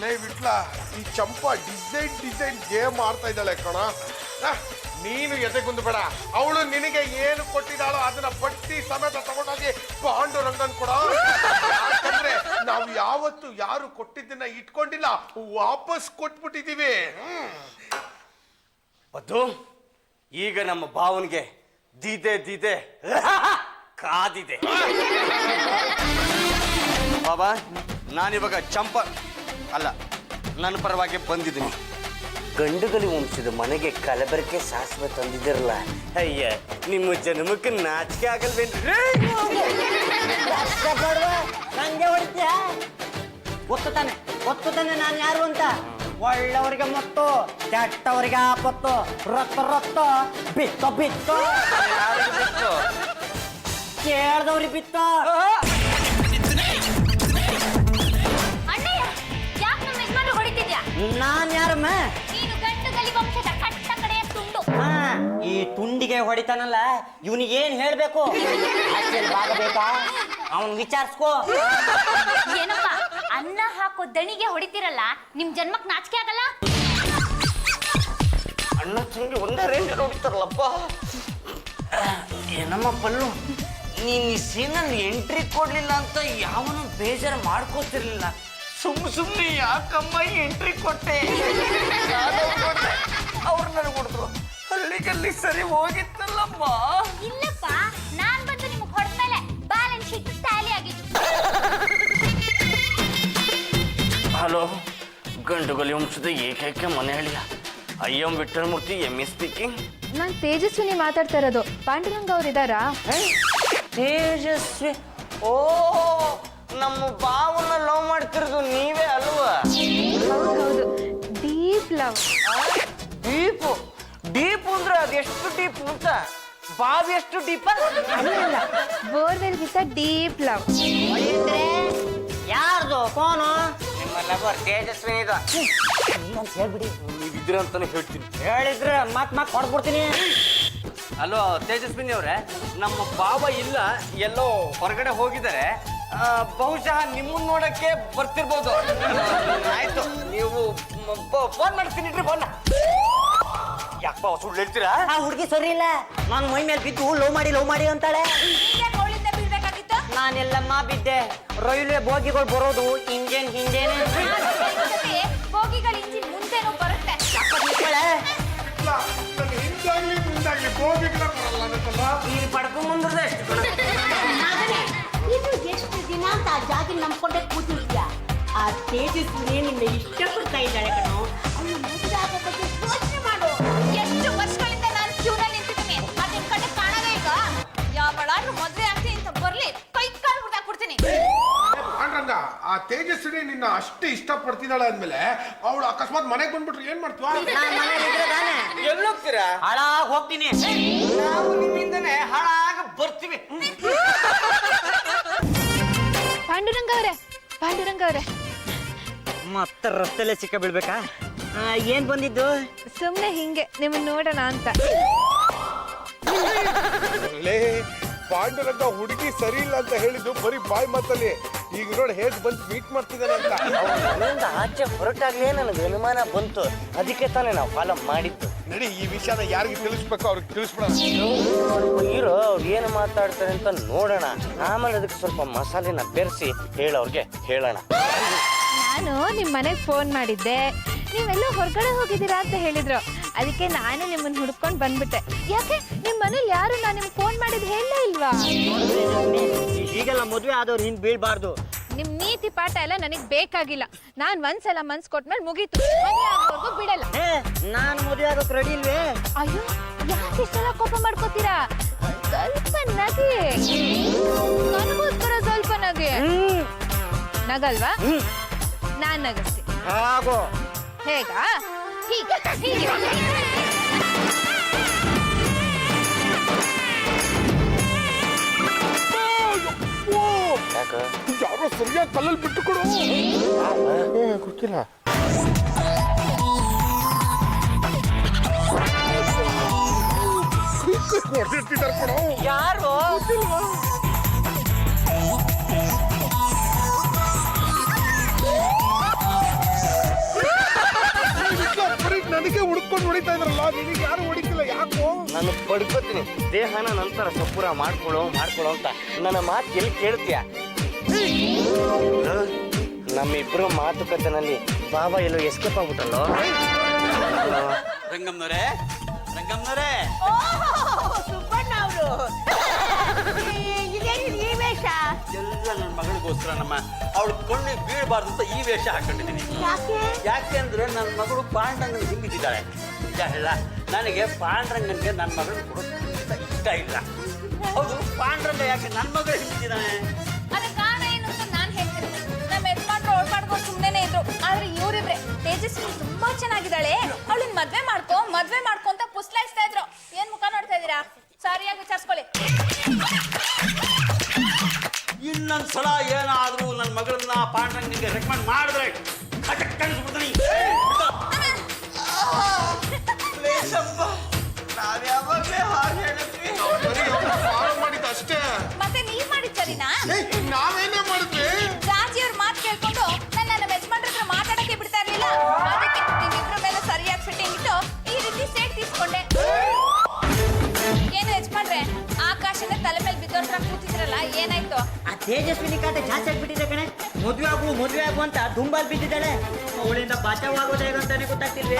ಲೇ ಬಿಟ್ಲಾ, ಈ ಚಂಪಾ ಡಿಸೈನ್ ಗೇಮ್ ಆಡ್ತಾ ಇದ್ದಾಳೆ ಕಣ. ನೀನು ಎದೆಗುಂದು ಬೇಡ. ಅವಳು ನಿನಗೆ ಏನು ಕೊಟ್ಟಿದ್ದಾಳೋ ಅದನ್ನ ಬಟ್ಟಿ ಸಮೇತ ತಗೊಂಡೋಗಿ ಪಾಂಡುರಂಗನ್ ಕೊಡ. ಯಾಕಂದ್ರೆ ನಾವು ಯಾವತ್ತು ಯಾರು ಕೊಟ್ಟಿದ್ದನ್ನ ಇಟ್ಕೊಂಡಿಲ್ಲ, ವಾಪಸ್ ಕೊಟ್ಬಿಟ್ಟಿದೀವಿ. ಬದ್ದು, ಈಗ ನಮ್ಮ ಭಾವನ್ಗೆ ದೀದೆ ಕಾದಿದೆ. ಬಾಬಾ, ನಾನಿವಾಗ ಚಂಪ ಅಲ್ಲ, ನನ್ನ ಪರವಾಗಿ ಬಂದಿದ್ದೀನಿ. ಗಂಡುಗಲಿ ವಂಶದ ಮನೆಗೆ ಕಲಬೆರಕೆ ಸಾಸಿವೆ ತಂದಿದ್ದೀರಲ್ಲ, ಅಯ್ಯ ನಿಮ್ಮ ಜನ್ಮಕ್ಕೆ ನಾಚಿಕೆ ಆಗಲ್ವೇನ್ರಿ? ನಂಗೆ ಹೊಡಿತೀಯ? ಗೊತ್ತಾನೆ ನಾನು ಯಾರು ಅಂತ. ಒಳ್ಳೆಯವರಿಗೆ ಮೊತ್ತು, ಕೆಟ್ಟವರಿಗೆ ಆಪತ್ತು. ರೊತ್ತ ಬಿತ್ತು ಕೇಳ್ದವ್ರಿಗೆ ಬಿತ್ತು. ಅಣ್ಣಯ್ಯ, ಯಾಕೆ ನಮ್ಮ ಯಜಮಾನ್ರು ಹೊಡಿತಿದ್ಯಾ? ನಾನ್ ಯಾರಮ್ಮ? ನೀನು ಗಂಡುಗಲಿ ವಂಶದ ಕಟ್ಟ ಕಡೆಯ ತುಂಡು. ಈ ತುಂಡಿಗೆ ಹೊಡಿತಾನಲ್ಲ, ಇವನಿಗೆ ಏನ್ ಹೇಳ್ಬೇಕು? ಭಾಗಬೇಕಾ? ಅವನ್ ವಿಚಾರಿಸ್ಕೋ. ಏನಪ್ಪ, ಅನ್ನ ಹಾಕೋ ದಣಿಗೆ ಹೊಡಿತಿರಲ್ಲ, ನಿಮ್ ಜನ್ಮಕ್ ನಾಚಿಕೆ ಆಗಲ್ಲ? ಅಣ್ಣ ತಂಗಿ ಒಂದೇ ರೇಂಜ್ ಹೊಡಿತಾರಲ್ಲಪ್ಪ. ಏನಮ್ಮ ಪಲ್ಲು, ನೀನ್ ಈ ಸೀನಲ್ಲಿ ಎಂಟ್ರಿ ಕೊಡ್ಲಿಲ್ಲ ಅಂತ ಯಾವನು ಬೇಜಾರು ಮಾಡ್ಕೋತಿರ್ಲಿಲ್ಲ. ಸುಮ್ಮನೆ ಯಾಕಮ್ಮ ಎಂಟ್ರಿ ಕೊಟ್ಟೆ? ಅವ್ರು ನನಗೆ ಹೊಡೆದ್ರು, ಅಲ್ಲಿಗಲ್ಲಿ ಸರಿ ಹೋಗಿತ್ತಲ್ಲಮ್ಮ. ಇಲ್ಲಪ್ಪ, ನಾನ್ ಬಂದು ನಿಮ್ಗೆ ಹೊಡೆದ್ಮೇಲೆ ಬ್ಯಾಲೆನ್ಸ್ ಶೀಟ್ ಟ್ಯಾಲಿ ಆಗಿತ್ತು. ಹಲೋ, ಗಂಡುಗಲಿ ವಂಶದ ಏಕೈಕ ಮನೆ ಹಳಿಯ I am Vittala Murthy, M A speaking. ನಾನು ತೇಜಸ್ವಿನಿ ಮಾತಾಡ್ತಾ ಇರೋದು. ಪಾಂಡುರಂಗ ಅವ್ರು ಇದ್ದಾರಾ? ತೇಜಸ್ವಿ, ಓ ನಮ್ಮ ಬಾವನ್ನ ಲವ್ ಮಾಡ್ತಿರೋದು ನೀವೇ ಅಲ್ವಾ? ಹೌದು, ಡೀಪ್ ಲವ್. ಡೀಪು ಡೀಪು ಅಂದ್ರೆ ಅದೆಷ್ಟು ಡೀಪ್ ಅಂತ? ಬಾವಿ ಎಷ್ಟು ಡೀಪ? ಅಲ್ಲ, ಬೋರ್ವೆಲ್ ಗಿಂತ ಡೀಪ್ ಲವ್. ಯಾರ್ದು ಫೋನು? ನಿಮ್ಮ ಲವರ್ ತೇಜಸ್ವಿನಿ ಇದು ಅಂತ ಹೇಳ್ಬಿಡಿ. ನೀವಿದ್ರ ಅಂತಾನೆ ಹೇಳ್ತೀನಿ. ಹೇಳಿದ್ರೆ ಮತ್ ಕೊಡ್ಬಿಡ್ತೀನಿ. ಅಲೋ ತೇಜಸ್ವಿನಿ ಅವರೇ, ನಮ್ಮ ಬಾವ ಇಲ್ಲ, ಎಲ್ಲೋ ಹೊರಗಡೆ ಹೋಗಿದ್ದಾರೆ. ಬಹುಶಃ ನಿಮ್ಮನ್ನ ನೋಡಕ್ಕೆ ಬರ್ತಿರ್ಬೋದು. ಆಯ್ತು, ನೀವು ಫೋನ್ ಮಾಡ್ತೀನಿ ಫೋನ್. ಯಾಕಪ್ಪ ಸುಳ್ಳು ಹೇಳ್ತೀರಾ? ಆ ಹುಡುಗಿ ಸರಿ ಇಲ್ಲ, ನಾನು ಮೈ ಮೇಲೆ ಬಿದ್ದು ಲವ್ ಮಾಡಿ ಅಂತಾಳೆ. ನಾನೆಲ್ಲಮ್ಮ ಬಿದ್ದೆ. ರೈಲ್ವೆ ಬೋಗಿಗಳು ಬರೋದು ಇಂಜನ್ ಹಿಂದೆನೆ. ಬೋಗಿಗಳ ಇಂಜಿನ್ ಮುಂದೆನೂ ಬರುತ್ತೆ. ಹಿಂದಾಗ್ಲಿ ಮುಂದಾಗ್ಲಿ ಗೋಬಿಗಳ ಬರಲ್ಲ ಅನ್ನತ್ತಲ್ಲ. ನೀನು ಪಡ್ಕೊಂಡ್ ಬಂದ್ರೆ ಎಷ್ಟು ಮಗನೇ, ಇದು ಎಷ್ಟು ದಿನ ಅಂತ ಆ ಜಾಗಿ ನಂಬ್ಕೊಂಡೆ ಕೂತಿರ್ತೀಯ. ಆ ತೇಜಸ್ವಿನಿ ನಿನ್ನ ಇಷ್ಟಪಡ್ತಾ ಇದ್ದಾಳೆ ಕಣೋ. ಅವಳು ಮದುವೆ ಆಗೋ ಬಗ್ಗೆ ಯೋಚನೆ ಮಾಡು. ಎಷ್ಟು ವರ್ಷಗಳಿಂದ ನಾನು ಕ್ಯೂನಲ್ಲಿ ನಿಂತಿದ್ದೀನಿ. ಅದು ನಿಮ್ ಕಡೆ ಕಾಣೋದೇ ಈಗ. ಯಾವಳಾದ್ರೂ ಮದ್ವೆ ಆಗ್ತೀನಿ ಅಂತ ಬರ್ಲಿ, ಕೈ ಕಾಲು ಮುರ್ದಾಕ್ಬಿಡ್ತೀನಿ. ಪಾಂಡ್ರಂಗ, ಆ ತೇಜಸ್ವಿನಿ ನಿನ್ನ ಅಷ್ಟು ಇಷ್ಟಪಡ್ತಿದ್ದಾಳೆ ಅಂದ್ಮೇಲೆ ಅವಳು ಅಕಸ್ಮಾತ್ ಮನೆಗೆ ಬಂದ್ಬಿಟ್ರೆ ಏನ್ ಮಾಡ್ತೀವ? ಎಲ್ಲೋಗ್ತೀರಾ? ಹಾಳಾಗಿ ಹೋಗ್ತೀನಿ. ನಾವು ನಿಮ್ಮಿಂದನೇ ಹಾಳಾಗ ಬರ್ತೀವಿ. ಪಾಂಡುರಂಗ ಅವರೇ, ಮತ್ತೆ ರಸ್ತೆಲೆ ಸಿಕ್ಕ ಬೀಳ್ಬೇಕಾ? ಏನ್ ಬಂದಿದ್ದು? ಸುಮ್ಮನೆ ಹಿಂಗೆ ನಿಮ್ಮನ್ನ ನೋಡೋಣ ಅಂತ. ಲೇ ಪಾಂಡುರಂಗ, ಹುಡುಗಿ ಸರಿ ಇಲ್ಲ ಅಂತ ಹೇಳಿದ್ದು ಬರೀ ಬಾಯ್ ಮಾತಲ್ಲಿ. ಈಗ ನೋಡಿ ಹೇಗ್ ಬಂದು ಮೀಟ್ ಮಾಡ್ತಿದ್ದಾನೆ ಅಂತ. ಮನೆಯಿಂದ ಆಚೆ ಹೊರಟಾಗ್ಲೇ ನನಗೆ ಅನುಮಾನ ಬಂತು. ಅದಕ್ಕೆ ತಾನೇ ನಾವು ಫಾಲೋ ಮಾಡಿದ್ದು. ನಡಿ, ಈ ವಿಷಯನ ಯಾರಿಗೆ ತಿಳಿಸ್ಬೇಕು ಅವ್ರಿಗೆ ತಿಳಿಸ್ಬಿಡ. ಹೀರೋ ಅವ್ರು ಏನು ಮಾತಾಡ್ತಾರೆ ಅಂತ ನೋಡೋಣ. ಆಮೇಲೆ ಅದಕ್ಕೆ ಸ್ವಲ್ಪ ಮಸಾಲೆನ ಬೆರೆಸಿ ಹೇಳೋರ್ಗೆ ಹೇಳೋಣ. ನಾನು ನಿಮ್ಮ ಮನೆಗೆ ಫೋನ್ ಮಾಡಿದ್ದೆ, ನೀವೆಲ್ಲೋ ಹೊರಗಡೆ ಹೋಗಿದ್ದೀರಾ ಅಂತ ಹೇಳಿದ್ರು. ಅದಕ್ಕೆ ನಾನೇ ನಿಮ್ಮನ್ನ ಹುಡ್ಕೊಂಡು ಬಂದ್ಬಿಟ್ಟೆ. ಯಾಕೆ ನಿಮ್ಮ ಮನೇಲಿ ಯಾರು ನಾನು ನಿಮ್ಗೆ ಫೋನ್ ಮಾಡಿದ್ ಹೇಳಲೇ ಇಲ್ವಾ? ಈಗೆಲ್ಲ ಮದುವೆ ಆದವ್ರು ಹಿಂದ್ ಬೀಳ್ಬಾರ್ದು. ನಿಮ್ ನೀತಿ ಪಾಠ ಎಲ್ಲ ನನಗೆ ಬೇಕಾಗಿಲ್ಲ. ನಾನು ಒಂದ್ಸಲ ಮನ್ಸ್ ಕೊಟ್ಮೇಲೆ ಮುಗೀತು. ಮದುವೆ ಆಗೋವರೆಗೂ ಬಿಡಲ್ಲ. ನಾನು ಮದುವೆ ಆಗೋಕ್ ರೆಡಿ ಇಲ್ವೇ? ಅಯ್ಯೋ, ಯಾಕೆ ಇಷ್ಟೆಲ್ಲ ಕೋಪ ಮಾಡ್ಕೋತೀರಾ? ಸ್ವಲ್ಪ ನಗಿ, ನನಗೋಸ್ಕರ ಸ್ವಲ್ಪ ನಗಿ. ನಗಲ್ವಾ? ನಾನ್ ನಗಿಸ್ತೀನಿ. ಹಾಗೋ ಹೇಗಾ? ಹೀಗೆ ಹೀಗೆ. ಯಾಕೆ? ಯಾರೋ ಸರಿಯಾಗಿ ಕಲ್ಲಲ್ಲಿ ಬಿಟ್ಟು ಕೊಡು. ಗೊತ್ತಿಲ್ಲ. ಹೊಡೆದಿರ್ತಿದ್ದಾರೆ ಕೊಡು. ಯಾರು? ಬರೀ ನನಗೆ ಹುಡ್ಕೊಂಡು ಹೊಡಿತಾ ಇದ್ರಲ್ಲ, ನಿನಗೆ ಯಾರು ಹೊಡಿತಿಲ್ಲ, ಯಾಕೋ? ನಾನು ಪಡ್ಕೋತೀನಿ. ದೇಹನ ನಂತರ ಸಪುರ ಮಾಡ್ಕೊಳ್ಳೋ ಅಂತ ನನ್ನ ಮಾತು ಎಲ್ಲಿ ಕೇಳ್ತೀಯ? ನಮ್ಮಿಬ್ರು ಮಾತುಕತೆನಲ್ಲಿ ಬಾಬಾ ಎಲ್ಲೋ ಎಸ್ಕೇಪ್ ಆಗ್ಬಿಟ್ಟಲ್ಲೋ. ರಂಗಮ್ಮನವರೇ, ಸುಬ್ಬಣ್ಣ ಅವರು ಇದೇನು ಈ ವೇಷ? ಎಲ್ಲ ನನ್ನ ಮಗಳಿಗೋಸ್ಕರ ಅವಳು ಕಣ್ಣಿಗೆ ಬೀಳಬಾರ್ದು ಅಂತ ಈ ವೇಷ ಹಾಕೊಂಡಿದ್ದೀನಿ. ಯಾಕೆ ಅಂದ್ರೆ ನನ್ನ ಮಗಳು ಪಾಂಡ್ರಂಗನ ಹಿಂಬಿದ್ದಾಳೆ. ನಿಜ ಹೇಳ, ನನಗೆ ಪಾಂಡ್ರಂಗನ್ಗೆ ನನ್ನ ಮಗಳನ್ನ ಕೊಡೋದು ಇಷ್ಟ ಇಲ್ಲ. ಹೌದು, ಪಾಂಡ್ರಂಗ ಯಾಕೆ ನನ್ನ ಮಗಳು ಹಿಂಬಿದ್ದಾನೆ? ಅದಕ್ಕೆ ಕಾರಣ ಏನು ಅಂತ ನಾನು ಹೇಳ್ತೀನಿ. ನಮ್ಮ ಯಜಮಾನ್ರು ಓಡ್ಪಾಡ್ಕೊಂಡು ಸುಮ್ಮನೆ ಇದ್ರು. ಆದ್ರೆ ಇವರಿಬ್ರೆ ತೇಜಸ್ವಿನಿ ತುಂಬಾ ಚೆನ್ನಾಗಿದ್ದಾಳೆ, ಅವಳನ್ನ ಮದ್ವೆ ಮಾಡ್ಕೊ ಅಂತ ಪುಸ್ಲಾಯಿಸ್ತಾ ಇದ್ರು. ಏನ್ ಮುಖ ನೋಡ್ತಾ ಇದ್ದೀರಾ? ಸರಿಯಾಗಿ ವಿಚಾರಿಸ್ಕೊಳ್ಳಿ. ಇನ್ನೊಂದ್ಸಲ ಏನಾದ್ರೂ ನನ್ನ ಮಗಳನ್ನ ಪಾಂಡ್ರಂಗನಿಗೆ ರೆಕಮೆಂಡ್ ಮಾಡಿದ್ರೆ ಕಣಿಸ್ಬಿಡ್ತೀನಿ. ಫಾಲೋ ಮಾಡಿದ್ದು ಅಷ್ಟೇ. ಮತ್ತೆ ನೀವ್ ಮಾಡಿದ್ ಸರಿನಾ? ನಾವೇನೇ ಮಾಡಿದ್ವಿ? ಜಾಜಿಯವ್ರ ಮಾತು ಕೇಳ್ಕೊಂಡು ನನ್ನ ಯಜಮಾನ್ರ ಹತ್ರ ಮಾತಾಡಕ್ಕೆ ಬಿಡ್ತಾ ಇರ್ಲಿಲ್ಲ. ಅದಕ್ಕೆ ನಿಮ್ಮಿಬ್ರ ಮೇಲೆ ಸರಿಯಾಗಿ ಫಿಟ್ಟಿಂಗ್ ಇಟ್ಟು ಈ ರೀತಿ ಸೇಟ್ ತೀಸ್ಕೊಂಡೆ. ಏನು ಯಜಮಾನ್ರೆ, ಆಕಾಶನ ತಲೆ ಮೇಲೆ ಬಿದ್ದೋರ್ತ್ರ ಕೂತಿದ್ರಲ್ಲ, ಏನಾಯ್ತು? ಆ ತೇಜಸ್ವಿನಿ ಕಾಟ ಜಾಸ್ತಿ ಆಗ್ಬಿಟ್ಟಿದೆ ಕಣೆ. ಮದುವೆ ಆಗು ಅಂತ ದುಂಬಾಲ್ ಬಿದ್ದಿದ್ದಾಳೆ. ಅವಳಿಂದ ಬಚಾವಾಗೋದು ಹೇಗಂತಾನೆ ಗೊತ್ತಾಗ್ತಿಲ್ವೇ?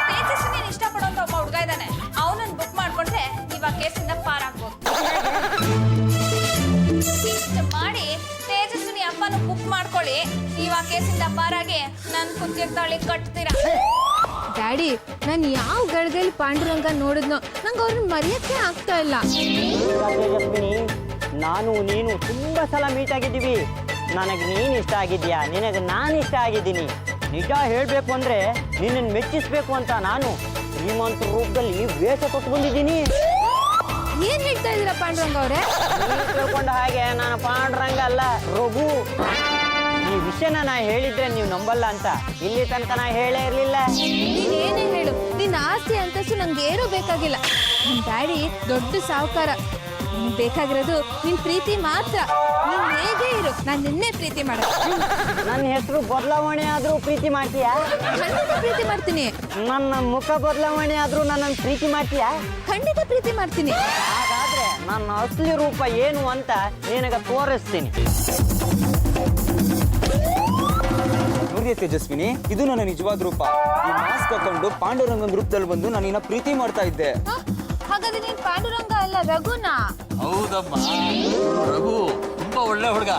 ತೇಜಸ್ವಿನಿ ಇಷ್ಟಪಡೋಂತ ಒಬ್ಬ ಹುಡುಗ ಇದ್ದಾನೆ. ಅವನನ್ನ ಬುಕ್ ಮಾಡ್ಕೊಂಡ್ರೆ ನೀವ್ ಆ ಕೇಸಿಂದ ಪಾರಾಗ್ಬೋದು. ಇಷ್ಟು ಮಾಡಿ ತೇಜಸ್ವಿನಿ ಅಪ್ಪನ ಬುಕ್ ಮಾಡ್ಕೊಳ್ಳಿ. ನೀವ್ ಆ ಕೇಸಿಂದ ಪಾರಾಗಿ ನನ್ ಕುತ್ತಿರ್ತಾಳಿ ಕಟ್ತೀರಾ. ಡ್ಯಾಡಿ, ನಾನು ಯಾವ ಗಳಿಗೆಯಲ್ಲಿ ಪಾಂಡುರಂಗ ನೋಡಿದ್ನೋ ನಂಗೆ ಅವ್ರನ್ನ ಮರೆಯಕ್ಕೆ ಆಗ್ತಾ ಇಲ್ಲ. ತೇಜಸ್ವಿನಿ ನಾನು ನೀನು ತುಂಬ ಸಲ ಮೀಟ್ ಆಗಿದ್ದೀವಿ. ನನಗೆ ನೀನು ಇಷ್ಟ ಆಗಿದ್ಯಾ, ನಿನಗೆ ನಾನು ಇಷ್ಟ ಆಗಿದ್ದೀನಿ. ನಿಜ ಹೇಳಬೇಕು ಅಂದರೆ ನಿನ್ನನ್ನು ಮೆಚ್ಚಿಸ್ಬೇಕು ಅಂತ ನಾನು ಶ್ರೀಮಂತ ರೂಪದಲ್ಲಿ ವೇಷ ಕೊಟ್ಟು ಬಂದಿದ್ದೀನಿ. ಏನ್ ಹೇಳ್ತಾ ಇದ್ದೀರಾ ಪಾಂಡುರಂಗ ಅವರೇ? ನೀನು ತಿಳ್ಕೊಂಡ ಹಾಗೆ ನಾನು ಪಾಂಡುರಂಗ ಅಲ್ಲ, ರಘು. ಈ ವಿಷಯನ ನಾ ಹೇಳಿದ್ರೆ ನೀವು ನಂಬಲ್ಲ ಅಂತ ಇಲ್ಲಿ ತನಕ ನಾ ಹೇಳೇ ಇರಲಿಲ್ಲ. ನೀನ್ ಏನೇ ಹೇಳು, ನಿನ್ನ ಆಸ್ತಿ ಅಂತಸ್ತು ನಂಗೆ ಏನೂ ಬೇಕಾಗಿಲ್ಲ. ನಿಮ್ ಡ್ಯಾಡಿ ದೊಡ್ಡ ಸಾಹುಕಾರ. ನಿನ್ಗೆ ಬೇಕಾಗಿರೋದು ನಿನ್ ಪ್ರೀತಿ ಮಾತ್ರ. ನೀನ್ ಹೇಗೆ ಇರು, ನಾನು ನಿನ್ನೆ ಪ್ರೀತಿ ಮಾಡೋದು. ನನ್ನ ಹೆಸರು ಬದಲಾವಣೆ ಆದರೂ ಪ್ರೀತಿ ಮಾಡ್ತೀಯಾ? ಖಂಡಿತ ಪ್ರೀತಿ ಮಾಡ್ತೀನಿ. ನನ್ನ ಮುಖ ಬದಲಾವಣೆ ಆದರೂ ನನ್ನನ್ನು ಪ್ರೀತಿ ಮಾಡ್ತೀಯಾ? ಖಂಡಿತ ಪ್ರೀತಿ ಮಾಡ್ತೀನಿ. ಹಾಗಾದ್ರೆ ನನ್ನ ಅಸಲಿ ರೂಪ ಏನು ಅಂತ ನಿನಗೆ ತೋರಿಸ್ತೀನಿ. ನೋಡಿದೆ ತೇಜಸ್ವಿನಿ, ಇದು ನನ್ನ ನಿಜವಾದ ರೂಪ. ಈ ಮಾಸ್ಕ್ ಹಾಕೊಂಡು ಪಾಂಡುರಂಗನ್ ರೂಪದಲ್ಲಿ ಬಂದು ನಾನಿನ್ನ ಪ್ರೀತಿ ಮಾಡ್ತಾ ಇದ್ದೆ. ಹ? ಹಾಗಾದ್ರೆ ನೀನ್ ಪಾಂಡುರಂಗ ಅಲ್ಲ, ರಘುನಾ? ಹೌದಮ್ಮ, ರಘು ತುಂಬಾ ಒಳ್ಳೆ ಹುಡುಗ.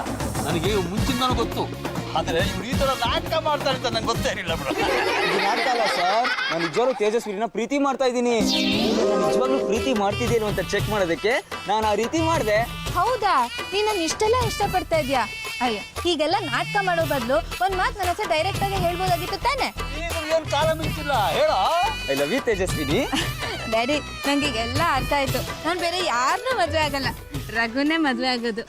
ನನಗೆ ಮುಂಚಿಂದನೂ ಗೊತ್ತು. ಆದ್ರೆ ಇವ್ರು ಈ ತರ ನಾಟಕ ಮಾಡ್ತಾರೆ ಅಂತ ನಂಗೆ ಗೊತ್ತೇ ಇರಲಿಲ್ಲ ಬಿಡು. ಇದು ನಾಟಕ ಅಲ್ಲ ಸರ್, ನಾನು ನಿಜವಾಗ್ಲೂ ತೇಜಸ್ವಿನಿನ ಪ್ರೀತಿ ಮಾಡ್ತಾ ಇದ್ದೀನಿ. ನಾನು ನಿಜವಾಗ್ಲೂ ಪ್ರೀತಿ ಮಾಡ್ತಿದ್ದೇನು ಅಂತ ಚೆಕ್ ಮಾಡೋದಕ್ಕೆ ನಾನು ಆ ರೀತಿ ಮಾಡಿದೆ. ಹೌದಾ? ನೀನ್ ನನ್ನ ಇಷ್ಟೆಲ್ಲ ಇಷ್ಟಪಡ್ತಾ ಇದ್ಯಾ? ಅಯ್ಯ, ಹೀಗೆಲ್ಲ ನಾಟಕ ಮಾಡೋ ಬದಲು ಒಂದ್ ಮಾತು ನನ್ನ ಹತ್ರ ಡೈರೆಕ್ಟ್ ಆಗಿ ಹೇಳ್ಬೋದಾಗಿತ್ತು ತಾನೆ? ಏನ್ ಕಾಲ ಮಿಂಚಿಲ್ಲ ಹೇಳೋ. I love you Tejaswini. Daddy, ನಂಗೆ ಈಗೆಲ್ಲ ಅರ್ಥ ಆಯ್ತು. ನಾನು ಬೇರೆ ಯಾರನ್ನೂ ಮದ್ವೆ ಆಗಲ್ಲ, ರಘುನೇ ಮದ್ವೆ ಆಗೋದು.